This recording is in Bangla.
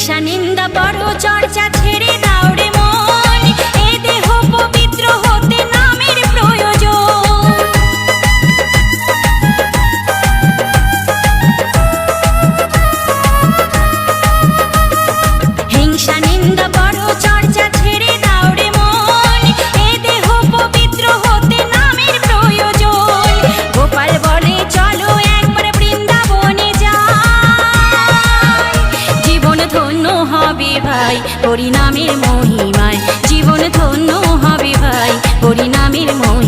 হিংসা নিন্দা পর চর্চা ছেড়ে দাও রে মন, এ দেহ পবিত্র হতে নামের প্রয়োজন। হিংসা নিন্দা পর চর্চা ছেড়ে দাও রে মন, এ দেহ পবিত্র হতে নামের প্রয়োজন। গোপাল বলে চলো একবার বৃন্দাবনে যাই, জীবন ধন্য হবে ভাই হরিনামের মহিমায়, জীবন ধন্য হবে ভাই হরিনামের মহিমায়।